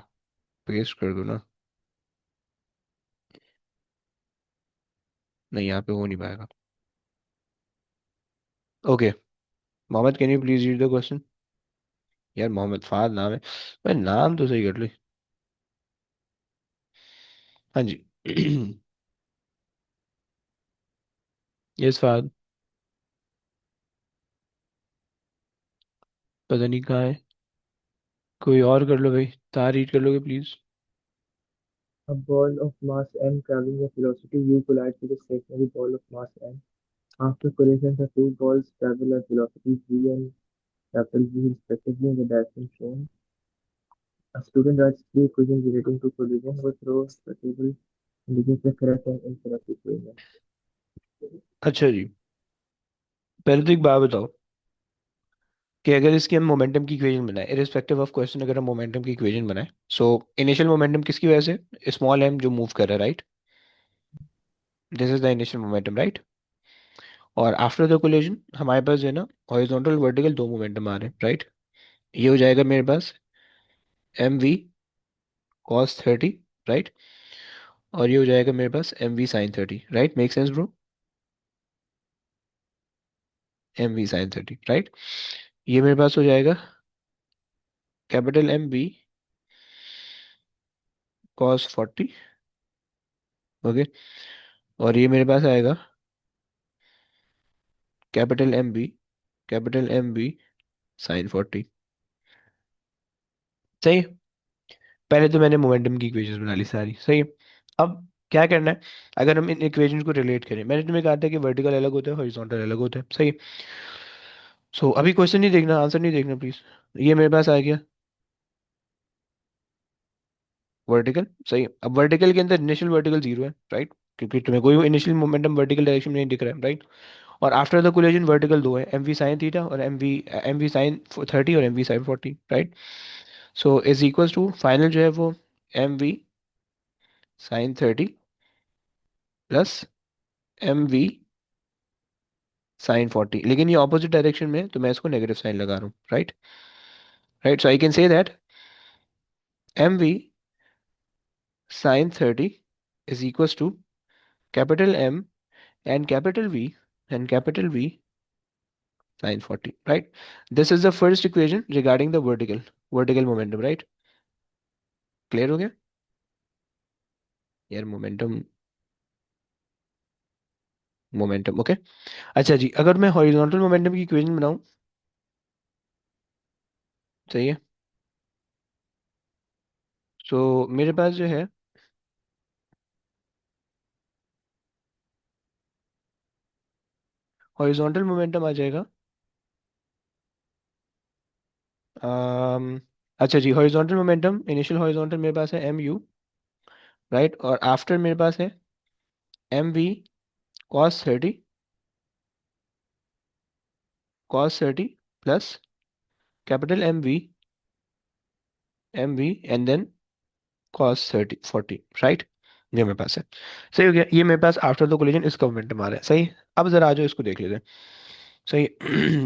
पेस्ट कर दो ना। नहीं, यहाँ पे हो नहीं पाएगा। Okay, Mohammad, can you please read the question? यार मोहम्मद फाद नाम है, भाई नाम तो सही कर ले। हाँ जी। यस फाद, पता नहीं कहाँ है, कोई और कर लो भाई, तार रीड कर लोगे please? A ball of mass m traveling at velocity u collides with a stationary ball of mass n. After collision, the two balls travel at velocities v and capital V respectively in the direction shown. A student writes three equations relating to collision with rows the table indicates the correct and incorrect equation. अच्छा जी, पहले तो एक बात बताओ कि अगर इसकी हम मोमेंटम की इक्वेशन बनाए, इरिस्पेक्टिव ऑफ क्वेश्चन, अगर हम मोमेंटम की इक्वेशन बनाए, सो इनिशियल मोमेंटम किसकी वजह से? स्मॉल एम जो मूव कर रहा है, right, this is the initial momentum, right. और आफ्टर द कोलिजन हमारे पास जो है ना, हॉरिजॉन्टल वर्टिकल दो मोमेंटम आ रहे हैं, राइट। ये हो जाएगा मेरे पास mv cos 30, राइट, और ये हो जाएगा मेरे पास mv sin 30, right, make sense bro? mv sin 30, right. ये मेरे पास हो जाएगा कैपिटल mv cos 40, ओके, और ये मेरे पास आएगा कैपिटल mv sin 40, सही है। पहले तो मैंने मोमेंटम की इक्वेशंस बना ली सारी, सही है। अब क्या करना है, अगर हम इन इक्वेशंस को रिलेट करें, मैंने तुम्हें कहा था कि वर्टिकल अलग होता है, हॉरिजॉन्टल अलग होता है, सही है। सो अभी क्वेश्चन नहीं देखना, आंसर नहीं देखना प्लीज। ये मेरे पास आ गया वर्टिकल, सही है। अब वर्टिकल के अंदर इनिशियल वर्टिकल जीरो है, राइट, क्योंकि तुम्हें कोई इनिशियल मोमेंटम वर्टिकल डायरेक्शन में नहीं दिख रहा है, राइट। और आफ्टर द कोलिजन वर्टिकल दो है, mv sin 30 और mv sin 30 और mv sin 40, right. So is equals to final जो है वो mv sin 30 plus mv sin 40, लेकिन ये ऑपोजिट डायरेक्शन में है, तो मैं इसको नेगेटिव साइन लगा रहा हूँ, right. Right, so I can say that mv sin 30 is equals to capital M and capital V sin 40, right? This is the first equation regarding the vertical momentum, right? Clear हो गया यार? Momentum, momentum, okay. अच्छा जी, अगर मैं horizontal momentum की equation बनाऊं, सही है, सो मेरे पास जो है हॉरिजॉन्टल मोमेंटम आ जाएगा। अम, अच्छा जी, हॉरिजॉन्टल मोमेंटम, इनिशियल हॉरिजॉन्टल मेरे पास है एम यू, राइट, और आफ्टर मेरे पास है M V cos 30 plus capital M V and then cos 30 40, right. ये मेरे पास है, सही हो गया। ये मेरे पास आफ्टर द कोलिजन इसका मोमेंटम आ रहा है, सही। अब जरा आ जाओ इसको देख लेते हैं, सही।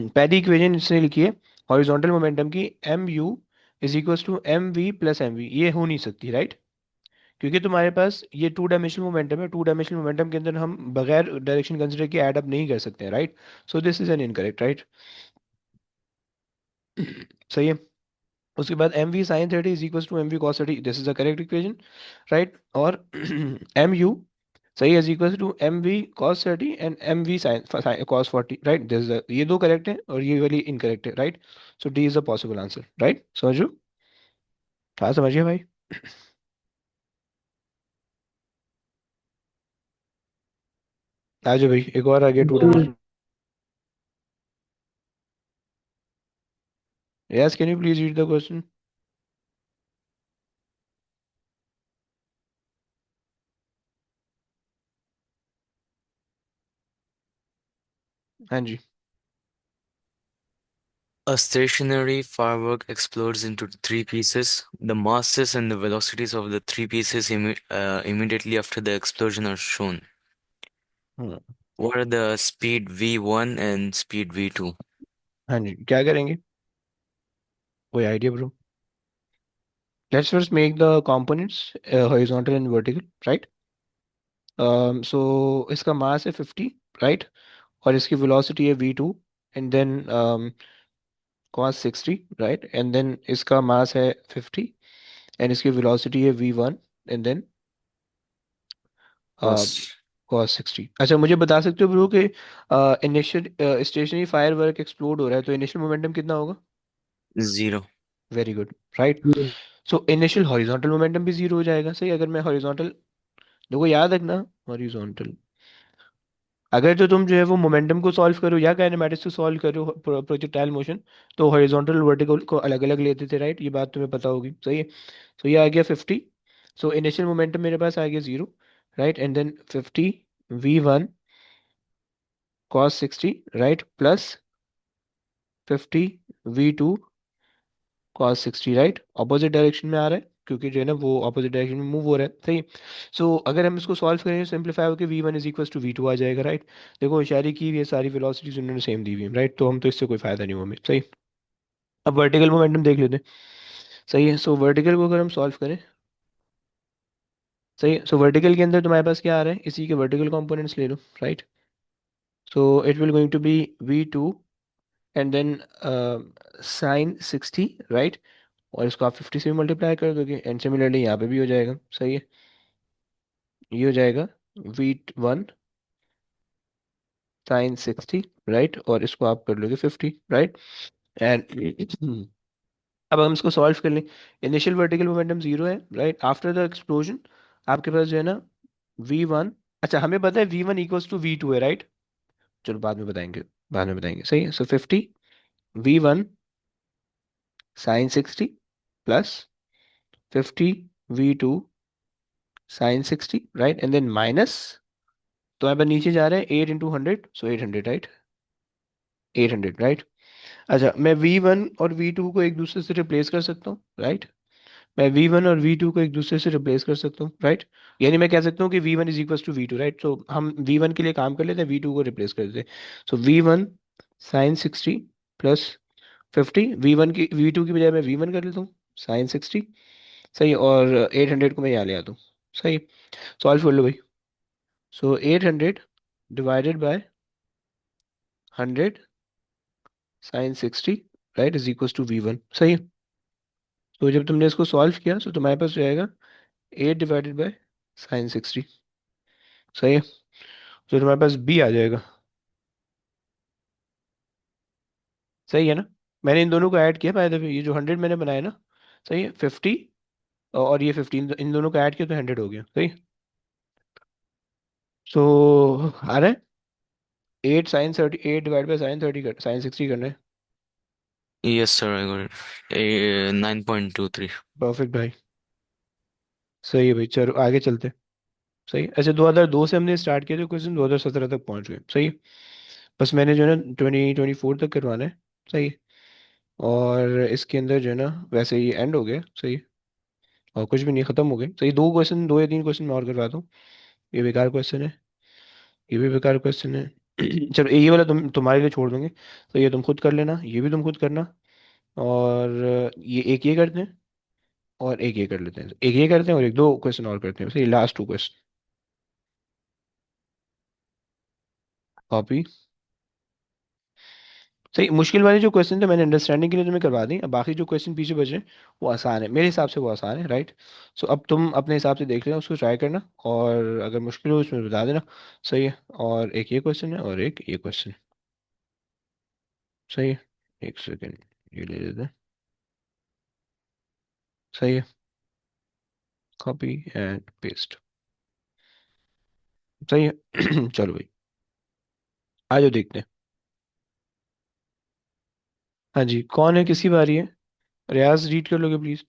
पहली इक्वेशन इसने लिखी है हॉरिजॉन्टल मोमेंटम की, M U is equal to M V plus M V. ये हो नहीं सकती, राइट, क्योंकि तुम्हारे पास ये टू डायमेंशनल मोमेंटम है। टू डायमेंशनल मोमेंटम के अंदर हम बगैर डायरेक्शन कंसिडर किए ऐड अप नहीं कर सकते हैं, right. So this is an incorrect, right. सही है। उसके बाद M V sine 30 is equal to M V cos 30, this is the correct equation, right. और एम यू सही is equal to M V cos 30 and M V sine cos 40, right. This ये दो correct है और ये वाली incorrect है, right. So D is the possible answer, right. समझो, हाँ समझिए भाई। आ जाओ भाई, एक और आ गया टू जी। Dimensional. Yes, can you please read the question? हाँ जी। A stationary firework explodes into three pieces. The masses and the velocities of the three pieces immediately after the explosion are shown. हाँ। What are the speed v1 and speed v2? हाँ जी, क्या करेंगे? कोई idea bro? Let's first make the components horizontal and vertical, right. So इसका mass है 50, right, और इसकी velocity है v2 and then cos 60, right, and then इसका मास है 50 एंड इसकी वेलोसिटी है v1 and then Cos cos 60। अच्छा, मुझे बता सकते हो ब्रो कि initial stationary firework explode हो रहा है तो इनिशियल मोमेंटम कितना होगा? 0. Very good, right. So initial horizontal momentum भी जीरो हो जाएगा, सही। अगर मैं हॉरिजॉन्टल, देखो याद रखना, हॉरिजॉन्टल, अगर तो तुम जो है वो मोमेंटम को सॉल्व करो या काइनेमेटिक्स को सॉल्व करो प्रोजेक्टाइल मोशन, तो हॉरिजॉन्टल वर्टिकल को अलग अलग लेते थे, राइट। ये बात तुम्हें पता होगी, सही है। सो ये आ गया 50। सो इनिशियल मोमेंटम मेरे पास आ गया zero, right, and then 50 v1 cos 60, right, plus 50 v2 cos 60, right. Opposite direction में आ रहा है क्योंकि जो है ना वो ऑपोजिट डायरेक्शन में मूव हो रहा है, सही। सो अगर हम इसको सॉल्व करें, सिंपलीफाई होकर v1 is equal to v2 आ जाएगा, राइट। देखो इशारे की ये सारी वेलोसिटीज उन्होंने सेम दी हुई है, राइट, तो हम तो इससे कोई फायदा नहीं हुआ हमें, सही। अब वर्टिकल मोमेंटम देख लेते हैं, सही है। सो वर्टिकल को अगर हम सॉल्व करें, सही है, सो वर्टिकल के अंदर तुम्हारे पास क्या आ रहा है, इसी के वर्टिकल कंपोनेंट्स ले लो, right. So it will going to be v2 and then sine 60, right, और इसको आप 50 से भी मल्टीप्लाई कर दोगे एंड सिमिलरली यहाँ पे भी हो जाएगा, सही है। ये हो जाएगा v1 साइन 60, राइट, और इसको आप कर लोगे 50, राइट। एंड अब हम इसको सॉल्व कर लें। इनिशियल वर्टिकल मोमेंटम जीरो है, राइट। आफ्टर द एक्सप्लोजन आपके पास जो है ना v1, अच्छा हमें पता है v1 इक्वल्स टू v2 है, राइट। चलो बाद में बताएंगे, बाद में बताएंगे, सही है। So 50 v1 sine 60 plus 50 v2 sine 60, right, and then minus, तो यहाँ पर नीचे जा रहे हैं 8 into 100, सो 800, राइट, 800, राइट। अच्छा, मैं v1 और v2 को एक दूसरे से रिप्लेस कर सकता हूँ, राइट। मैं v1 और v2 को एक दूसरे से रिप्लेस कर सकता हूँ, राइट। यानी मैं कह सकता हूँ कि v1 is equal to v2, right. तो हम v1 के लिए काम कर लेते हैं, v2 को रिप्लेस कर देते हैं। सो v1 साइन 60 प्लस 50, v1 की v2 की बजाय मैं v1 कर लेता हूँ साइन 60, सही। और 800 को मैं यहाँ ले आता हूँ, सही। सॉल्व कर लो भाई, so 800 divided by 100 sine 60, right, is equal to V1, सही है। तो जब तुमने इसको सॉल्व किया तो तुम्हारे पास जाएगा 8 डिवाइडेड बाय साइन 60, सही है। तो तुम्हारे पास B आ जाएगा, सही है ना। मैंने इन दोनों को ऐड किया, बाय द वे ये जो 100 मैंने बनाया ना, सही है, 50 और ये 15, इन दोनों को ऐड किया तो 100 हो गया, सही। सो आ रहा है 8 साइन 30, 8 डिवाइड बाय साइन 30 कर साइन 60 करना है। Yes, sir, I got it. 9.23. Perfect भाई, सही है भाई, चलो आगे चलते हैं। सही है। अच्छा, 2002 से हमने स्टार्ट किया तो क्वेश्चन 2017 तक पहुंच गए, सही है। बस मैंने जो है ना 2024 तक करवाना है, सही है। और इसके अंदर जो है ना वैसे ही एंड हो गया, सही है। और कुछ भी नहीं, खत्म हो गए, सही। दो क्वेश्चन, 2 या 3 क्वेश्चन मैं और करवाता हूँ। ये बेकार क्वेश्चन है, ये भी बेकार क्वेश्चन है। चलो ये वाला तुम्हारे लिए छोड़ दूंगे, तो ये तुम खुद कर लेना, ये भी तुम खुद करना। और ये एक ये करते हैं, और एक ये कर लेते हैं, एक ये करते हैं, और एक दो क्वेश्चन और करते हैं, सही, लास्ट 2 क्वेश्चन। कॉपी। सही, मुश्किल वाले जो क्वेश्चन थे मैंने अंडरस्टैंडिंग के लिए तुम्हें करवा दी, अब बाकी जो क्वेश्चन पीछे बचे हैं वो आसान है, मेरे हिसाब से वो आसान है, राइट। सो अब तुम अपने हिसाब से देख लेना, उसको ट्राई करना, और अगर मुश्किल हो उसमें बता देना, सही है। और एक ये क्वेश्चन है और एक ये क्वेश्चन है, सही है। एक सेकेंड, ये ले लेते हैं, सही है। कॉपी एंड पेस्ट, सही है। चलो भाई, आ जाओ देखते हैं। हाँ जी, कौन है, किसकी बारी है? रियाज रीड कर लोगे please?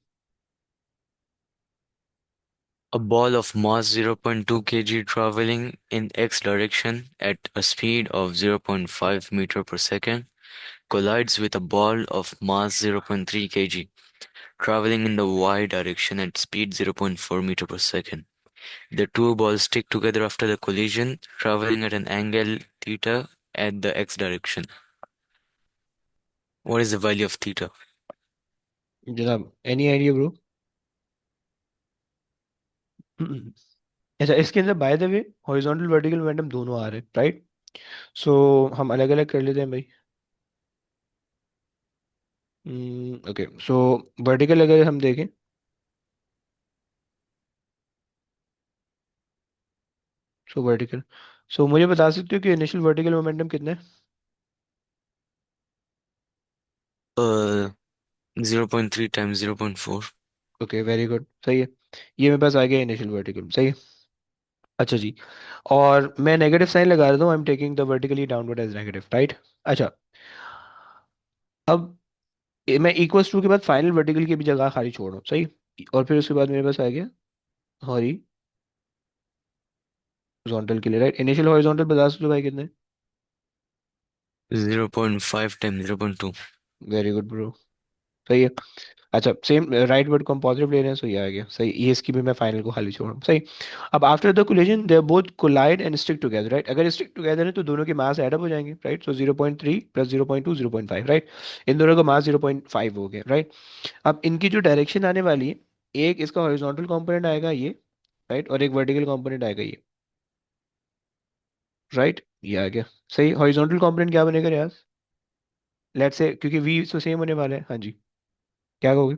A ball of mass 0.2 kg traveling in x direction at a speed of 0.5 meter per second collides with a ball of mass 0.3 kg traveling in the y direction at speed 0.4 meter per second. The two balls stick together after the collision, traveling at an angle theta at the x direction. What is the value of theta? जनाब, any idea bro? अच्छा, इसके अंदर by the way horizontal vertical momentum दोनों आ रहे हैं, right. सो हम अलग अलग कर लेते हैं भाई। ओके, सो वर्टिकल अगर हम देखें, सो वर्टिकल, सो मुझे बता सकते हो कि इनिशियल वर्टिकल मोमेंटम कितना है? Uh, 0.3 times 0.4. Okay, very good, सही है। ये मेरे पास आ गया इनिशियल वर्टिकल, सही है। अच्छा जी, और मैं नेगेटिव साइन लगा देता हूँ, I am taking the vertically downward as negative, right. अच्छा, अब मैं इक्वल्स टू के बाद फाइनल वर्टिकल की भी जगह खाली छोड़ रहा हूँ, सही। और फिर उसके बाद मेरे पास आ गया हॉरिजॉन्टल के लिए, राइट। इनिशियल हॉरिजॉन्टल बता सकते हो भाई कितने? 0.5 times 0.2. वेरी गुड ब्रो, सही है। अच्छा, सेम राइट वर्ड को हम पॉजिटिव ले रहे हैं, सो ये आ गया, सही। ये इसकी भी मैं फाइनल को खाली छोड़ रहा हूँ, सही। अब after the collision they both collide and stick together, right. अगर स्टिक टुगेदर है तो दोनों के मास एड अप हो जाएंगे, राइट। So 0.3 plus 0.2 0.5, right. इन दोनों का मास 0.5 हो गया, राइट। अब इनकी जो डायरेक्शन आने वाली है, एक इसका हॉरिजॉन्टल कंपोनेंट आएगा ये, राइट, और एक वर्टिकल कंपोनेंट आएगा ये, राइट। ये आ गया, सही। हॉरिजॉन्टल कंपोनेंट क्या बनेगा यार? लेट्स से, क्योंकि वी तो सेम होने वाला है, हाँ जी, क्या कहोगे?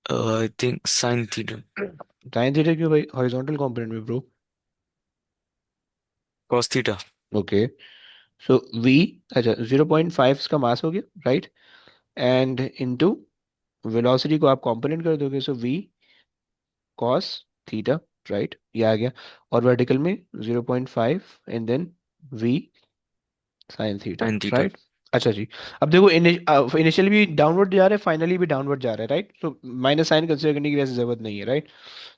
I think sine theta. Sine theta क्यों भाई हॉरिजॉन्टल कंपोनेंट में bro? Cos theta. Okay, so V, अच्छा 0.5 इसका मास हो गया, राइट। एंड इनटू वेलोसिटी को आप कंपोनेंट कर दोगे, so V cos theta, right, ये आ गया। और वर्टिकल में 0.5 and then V sine theta, Sine theta. Right. अच्छा जी, अब देखो इनिशियली भी डाउनवर्ड जा रहा है, फाइनली भी डाउनवर्ड जा रहा है, राइट। तो माइनस साइन कंसिडर करने की वैसे जरूरत नहीं है, right.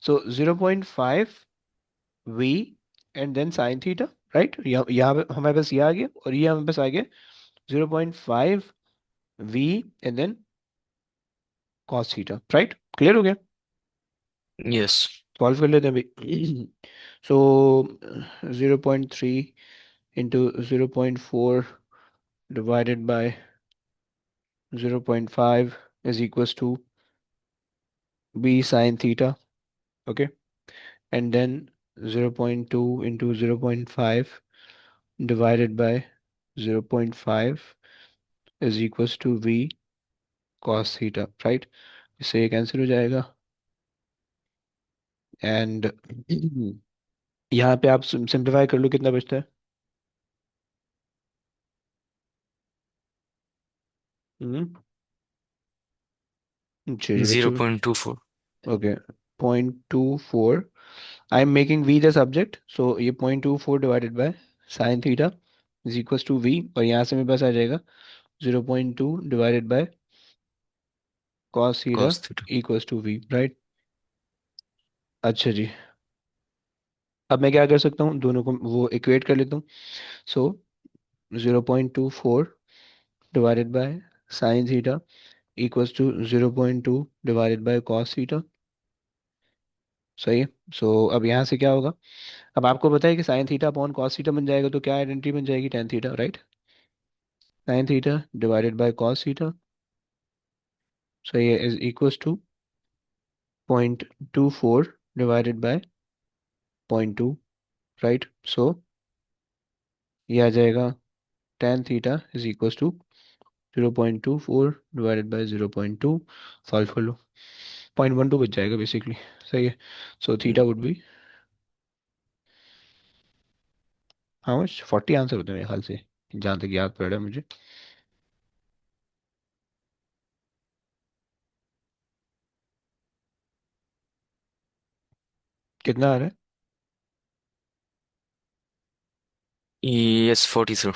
So 0.5 V and then sine theta, right. यहाँ पे हमारे पास ये आ गया, और ये हमारे पास आ गया 0.5 V and then cos theta, right. Clear हो गया? Yes. सॉल्व कर लेते हैं भाई। So 0.3 into 0.4 divided by 0.5 is equals to B sine theta, okay. and then 0.2 into 0.5 divided by 0.5 is equals to v cos theta, right? इससे ये cancel हो जाएगा एंड यहाँ पे आप सिंप्लीफाई कर लो, कितना बचता है? हम्म अच्छा जी बच्चों, 0.24. Okay, 0.24, I am making V the subject, so ये 0.24 divided by sine theta is equals to V, और यहाँ से मेरे पास आ जाएगा 0.2 divided by cos theta Cos theta. Equals to V, right? अच्छा जी, अब मैं क्या कर सकता हूँ, दोनों को वो इक्वेट कर लेता हूँ। So 0.24 divided by sine theta equals to 0.2 divided by cos theta, सही है। सो अब यहाँ से क्या होगा, अब आपको पता है कि sine theta upon cos theta बन जाएगा, तो क्या आइडेंटिटी बन जाएगी, tan theta, right? Sine theta divided by cos theta, सही है, is equals to 0.24 divided by 0.2, right? So ये आ जाएगा tan theta is equals to 0.24 divided by 0.2, solve कर लो, 0.12 बच जाएगा बेसिकली, सही है। So theta would be how much, 40 answer होते हैं मेरे ख्याल से, जहाँ तक याद पड़ रहा है मुझे। कितना आ रहा है? Yes, 40, sir.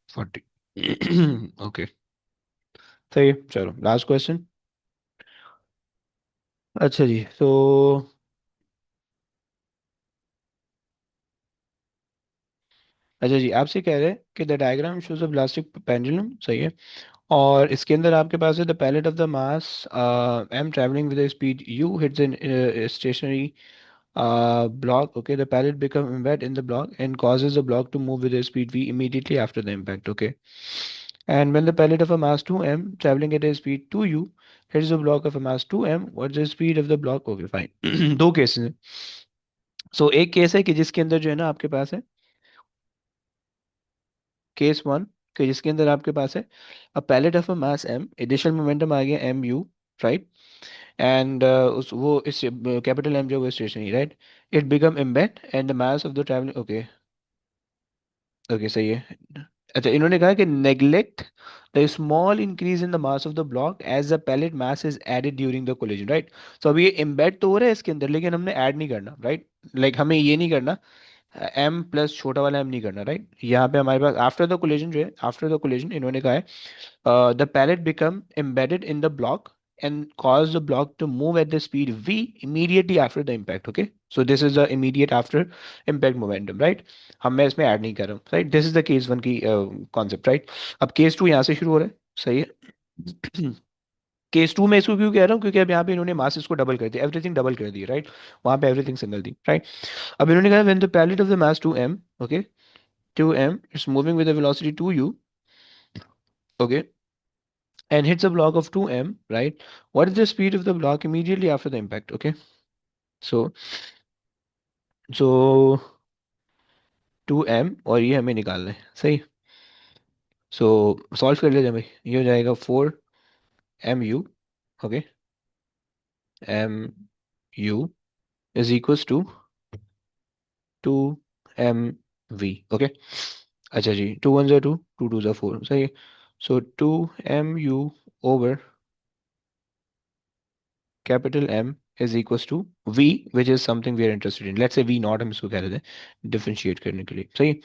40। ओके, सही है, चलो लास्ट क्वेश्चन। अच्छा जी, तो अच्छा जी, आपसे कह रहे हैं कि the diagram shows a elastic pendulum, सही है, और इसके अंदर आपके पास है the pellet of the mass M travelling with speed U hits in stationary block. Okay, the pellet become embedded in the block and causes the block to move with a speed v immediately after the impact. Okay, and when the pellet of a mass 2m traveling at a speed 2u hits the block of a mass 2m, what's the speed of the block? Okay, fine। दो cases हैं। सो एक case है कि जिसके अंदर जो है ना आपके पास है केस वन, कि जिसके अंदर आपके पास है a pellet of a mass m, additional momentum आ गया एम यू, राइट? एंड उस वो इस कैपिटल एम जो वो stationary, right? It become embed and the mass of the travelling, okay, okay, सही है। अच्छा, इन्होंने कहा कि neglect the small increase in the mass of the block as the pellet mass is added during the collision, right? तो अब ये embed तो हो रहा है इसके अंदर, लेकिन हमने ऐड नहीं करना, राइट? लाइक हमें ये नहीं करना, एम प्लस छोटा वाला एम नहीं करना, राइट? यहाँ पे हमारे पास आफ्टर द कोलिजन जो है, आफ्टर द कोलिजन इन्होंने कहा है the pellet become embedded in the block and cause the block to move at the speed v immediately after the impact. Okay, so this is the immediate after impact momentum, right? हम मैं इसमें add नहीं कर रहा हूँ, right? This is the case one की concept, right? अब case to यहाँ से शुरू हो रहा है, सही है। केस टू में इसको क्यों कह रहा हूँ, क्योंकि अब यहाँ पे इन्होंने मासेस को डबल कर दिया, एवरीथिंग डबल कर दी, राइट? वहाँ पे एवरीथिंग सिंगल थी, राइट? अब इन्होंने कहा when the pellet of the mass 2m, okay, 2m is moving with the velocity 2u, okay, and hits a block of 2m, right? What is the speed of the block immediately after the impact? Okay, so so 2m और ये हमें निकालना है, सही। सो solve कर लेते हैं भाई, ये हो जाएगा 4mu, okay, mu is equals to 2mv, okay. अच्छा जी, 2 1 जा 2, 2 2 जा 4, सही है। सो 2mu over capital M is equals to V, which is something we are interested in. Let's say V not हम इसको कह रहे थे डिफरेंशिएट करने के लिए, सही।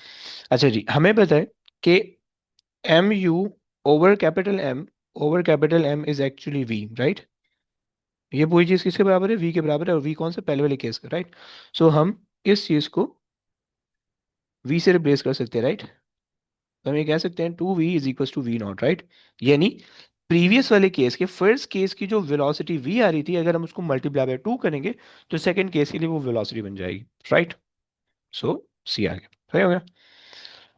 अच्छा जी, हमें पता है कि M U over capital M is actually V, right? ये पूरी चीज किसके बराबर है, वी के बराबर है, और वी कौन सा, पहले वाले केस का, राइट? सो हम इस चीज को वी से रिप्लेस कर सकते हैं, राइट? तो हम ये कह सकते हैं 2v = v0, राइट? यानी प्रीवियस वाले केस के फर्स्ट केस की जो वेलोसिटी v आ रही थी, अगर हम उसको मल्टीप्लाई बाय 2 करेंगे तो सेकंड केस के लिए वो वेलोसिटी बन जाएगी, राइट? सो सी आ गया, सही हो गया।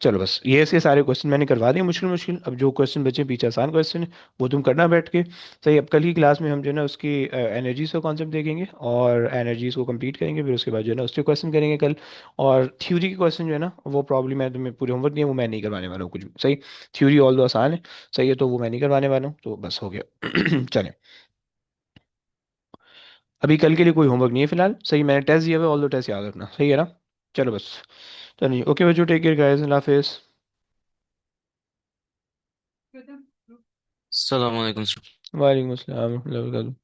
चलो बस ये इसके सारे क्वेश्चन मैंने करवा दिए मुश्किल मुश्किल। अब जो क्वेश्चन बचे पीछे आसान क्वेश्चन है वो तुम करना बैठ के। सही, अब कल की क्लास में हम जो है ना उसकी एनर्जीज का कॉन्सेप्ट देखेंगे और एनर्जीज को कंप्लीट करेंगे, फिर उसके बाद जो है ना उसके क्वेश्चन करेंगे कल। और थ्योरी के क्वेश्चन जो है ना वो प्रॉब्लम मैं तुम्हें पूरे होमवर्क दिए वो मैं नहीं करवाने वाला हूँ कुछ भी। सही, थ्योरी ऑल दो आसान है। सही है, तो वो मैं नहीं करवाने वाला हूँ, तो बस हो गया। चले, अभी कल के लिए कोई होमवर्क नहीं है फिलहाल। सही, मैंने टेस्ट दिया हुआ है, ऑल दो टेस्ट याद रखना। सही है ना? चलो बस, चलिए ओके बच्चों, टेक केयर गाइस, अल्लाह हाफिज़। अस्सलाम वालेकुम। वालेकुम अस्सलाम।